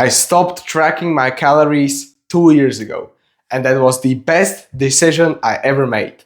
I stopped tracking my calories 2 years ago, and that was the best decision I ever made.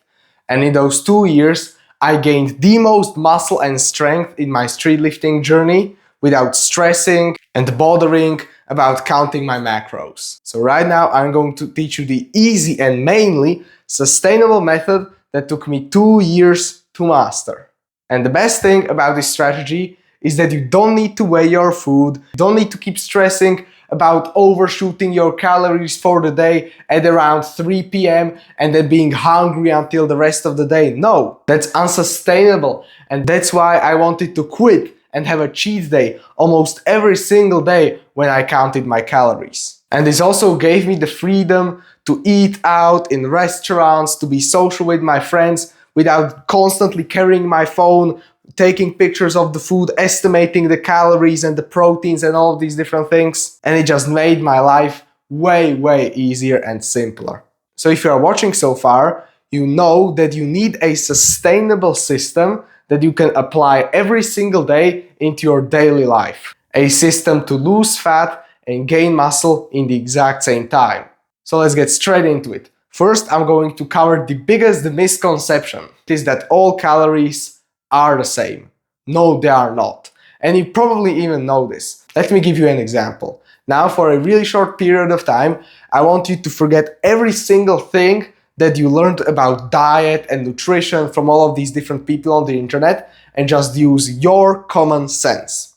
And in those 2 years, I gained the most muscle and strength in my street lifting journey without stressing and bothering about counting my macros. So right now I'm going to teach you the easy and mainly sustainable method that took me 2 years to master. And the best thing about this strategy is that you don't need to weigh your food, you don't need to keep stressing about overshooting your calories for the day at around 3 p.m. and then being hungry until the rest of the day. No, that's unsustainable, and that's why I wanted to quit and have a cheat day almost every single day when I counted my calories. And this also gave me the freedom to eat out in restaurants, to be social with my friends without constantly carrying my phone, taking pictures of the food, estimating the calories and the proteins and all of these different things. And it just made my life way easier and simpler. So if you are watching so far, you know that you need a sustainable system that you can apply every single day into your daily life. A system to lose fat and gain muscle in the exact same time. So let's get straight into it. First, I'm going to cover the biggest misconception. It is that all calories are the same. No, they are not. And you probably even know this. Let me give you an example. Now, for a really short period of time, I want you to forget every single thing that you learned about diet and nutrition from all of these different people on the internet and just use your common sense.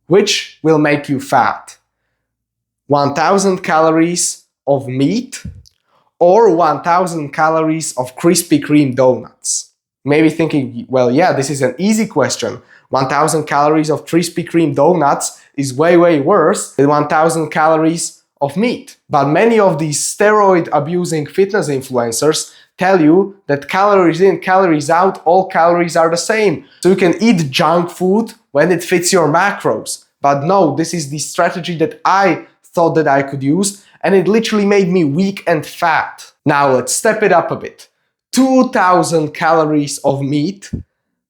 Which will make you fat? 1000 calories of meat or 1000 calories of Krispy Kreme donuts? Maybe thinking, well, yeah, this is an easy question. 1000 calories of Krispy Kreme donuts is way worse than 1000 calories of meat. But many of these steroid abusing fitness influencers tell you that calories in, calories out, all calories are the same. So you can eat junk food when it fits your macros. But no, this is the strategy that I thought that I could use, and it literally made me weak and fat. Now let's step it up a bit. 2000 calories of meat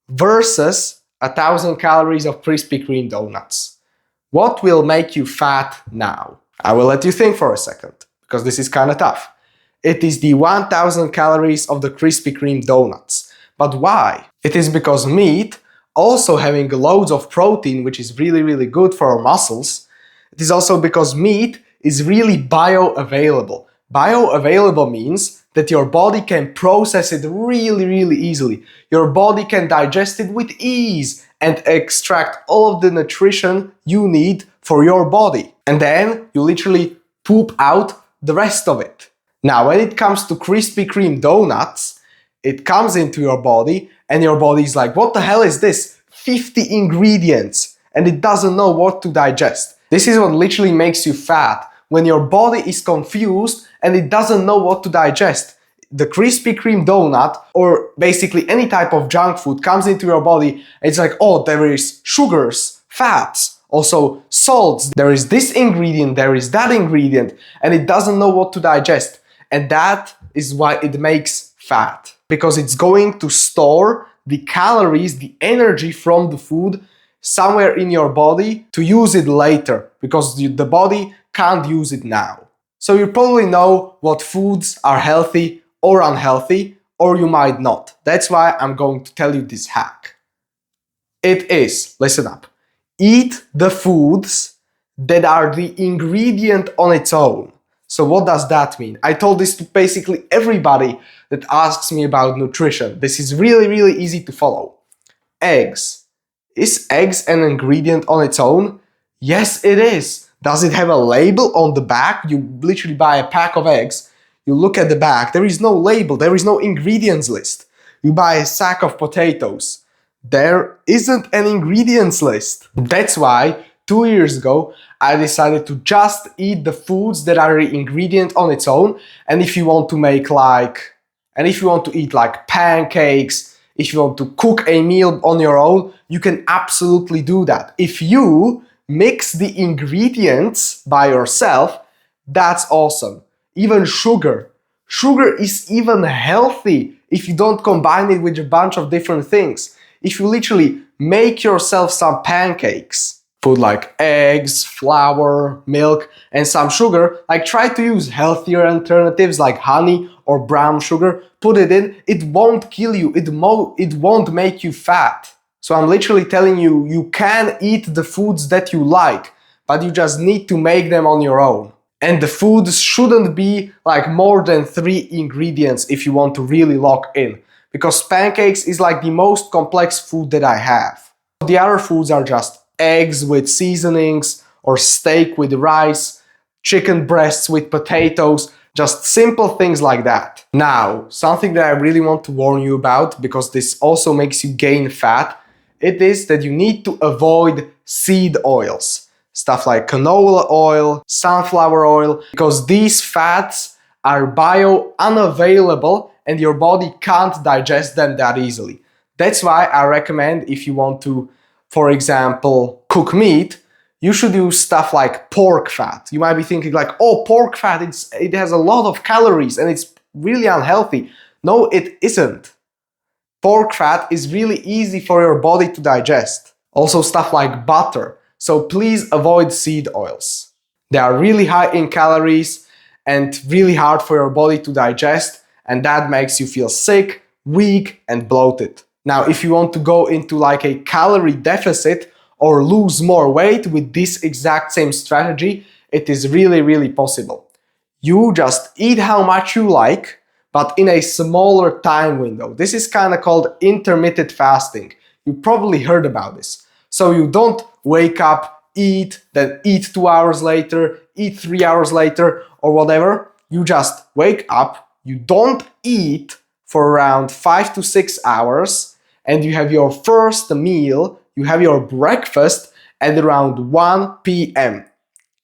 versus 1000 calories of Krispy Kreme donuts. What will make you fat now? I will let you think for a second, because this is kind of tough. It is the 1000 calories of the Krispy Kreme donuts. But why? It is because meat, also having loads of protein, which is really good for our muscles, it is also because meat is really bioavailable. Bioavailable means that your body can process it really easily. Your body can digest it with ease and extract all of the nutrition you need for your body. And then you literally poop out the rest of it. Now, when it comes to Krispy Kreme donuts, it comes into your body and your body is like, what the hell is this? 50 ingredients, and it doesn't know what to digest. This is what literally makes you fat, when your body is confused and it doesn't know what to digest. The Krispy Kreme donut, or basically any type of junk food, comes into your body. It's like, oh, there is sugars, fats, also salts, there is this ingredient, there is that ingredient, and it doesn't know what to digest. And that is why it makes fat, because it's going to store the calories, the energy from the food somewhere in your body to use it later, because the body can't use it now. So you probably know what foods are healthy or unhealthy, or you might not. That's why I'm going to tell you this hack. It is, listen up, eat the foods that are the ingredient on its own. So what does that mean? I told this to basically everybody that asks me about nutrition. This is really easy to follow. Eggs. Is eggs an ingredient on its own? Yes, it is. Does it have a label on the back? You literally buy a pack of eggs, you look at the back, there is no label, there is no ingredients list. You buy a sack of potatoes, there isn't an ingredients list. That's why 2 years ago I decided to just eat the foods that are the ingredient on its own. And if you want to eat like pancakes, if you want to cook a meal on your own, you can absolutely do that. If you mix the ingredients by yourself, that's awesome. Even sugar. Sugar is even healthy if you don't combine it with a bunch of different things. If you literally make yourself some pancakes, Put like eggs, flour, milk, and some sugar. Like try to use healthier alternatives like honey or brown sugar. Put it in. It won't kill you. It won't make you fat. So I'm literally telling you, you can eat the foods that you like, but you just need to make them on your own. And the foods shouldn't be like more than 3 ingredients if you want to really lock in. Because pancakes is like the most complex food that I have. The other foods are just eggs with seasonings, or steak with rice, chicken breasts with potatoes, just simple things like that. Now, something that I really want to warn you about, because this also makes you gain fat, it is that you need to avoid seed oils. Stuff like canola oil, sunflower oil, because these fats are bio-unavailable and your body can't digest them that easily. That's why I recommend, if you want to, for example, cook meat, you should use stuff like pork fat. You might be thinking like, oh, pork fat, it has a lot of calories and it's really unhealthy. No, it isn't. Pork fat is really easy for your body to digest. Also stuff like butter. So please avoid seed oils. They are really high in calories and really hard for your body to digest, and that makes you feel sick, weak, and bloated. Now, if you want to go into like a calorie deficit or lose more weight with this exact same strategy, it is really, really possible. You just eat how much you like, but in a smaller time window. This is kind of called intermittent fasting. You probably heard about this. So you don't wake up, eat, then eat 2 hours later, eat 3 hours later, or whatever. You just wake up, you don't eat for around 5 to 6 hours, and you have your first meal, you have your breakfast at around 1 p.m.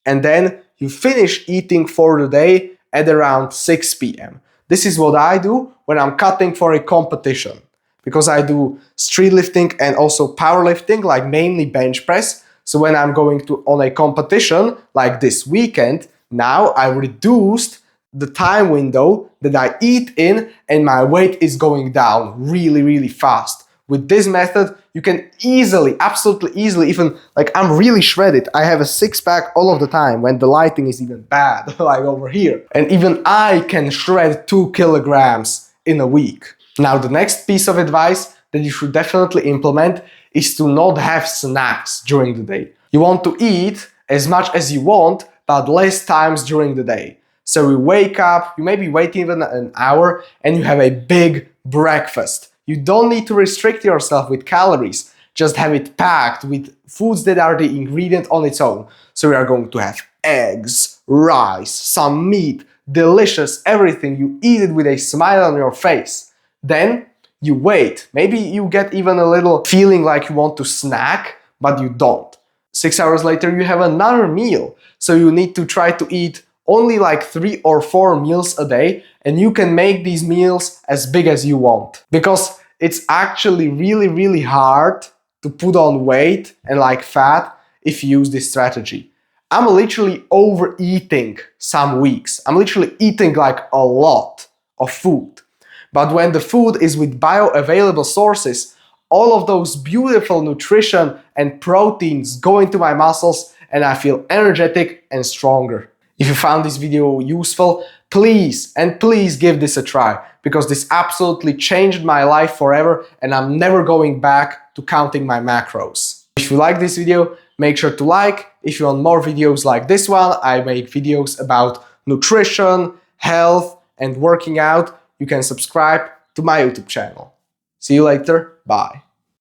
And then you finish eating for the day at around 6 p.m. This is what I do when I'm cutting for a competition, because I do street lifting and also powerlifting, like mainly bench press. So when I'm going to on a competition like this weekend, now I reduced the time window that I eat in and my weight is going down really, really fast. With this method, you can easily, absolutely easily, even like I'm really shredded. I have a six-pack all of the time when the lighting is even bad, like over here. And even I can shred 2 kilograms in a week. Now, the next piece of advice that you should definitely implement is to not have snacks during the day. You want to eat as much as you want, but less times during the day. So you wake up, you maybe wait even an hour, and you have a big breakfast. You don't need to restrict yourself with calories. Just have it packed with foods that are the ingredient on its own. So we are going to have eggs, rice, some meat, delicious everything. You eat it with a smile on your face. Then you wait. Maybe you get even a little feeling like you want to snack, but you don't. 6 hours later, you have another meal. So you need to try to eat only like 3 or 4 meals a day, and you can make these meals as big as you want. Because it's actually really, really hard to put on weight and like fat if you use this strategy. I'm literally overeating some weeks. I'm literally eating like a lot of food. But when the food is with bioavailable sources, all of those beautiful nutrition and proteins go into my muscles and I feel energetic and stronger. If you found this video useful, please give this a try, because this absolutely changed my life forever and I'm never going back to counting my macros. If you like this video, make sure to like. If you want more videos like this one, I make videos about nutrition, health, and working out. You can subscribe to my YouTube channel. See you later. Bye.